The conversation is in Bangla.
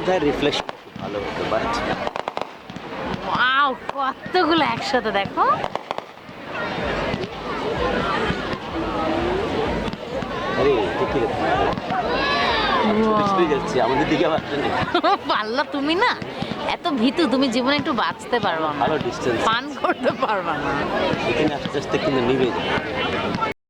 বোধহয় রিফ্লেকশন ভালো হতো, বাট ওয়াও, কতগুলো একসাথে দেখো। আরে ঠিকই যাচ্ছি, আমাদের দিকে আবার নেই। পারলা তুমি না, এত ভীতু তুমি, জীবনে একটু বাঁচতে পারবা না, ভালো ডিস্টেন্স, পান করতে পারবা না। এখানে আস্তে আস্তে কিন্তু নিভে যায়।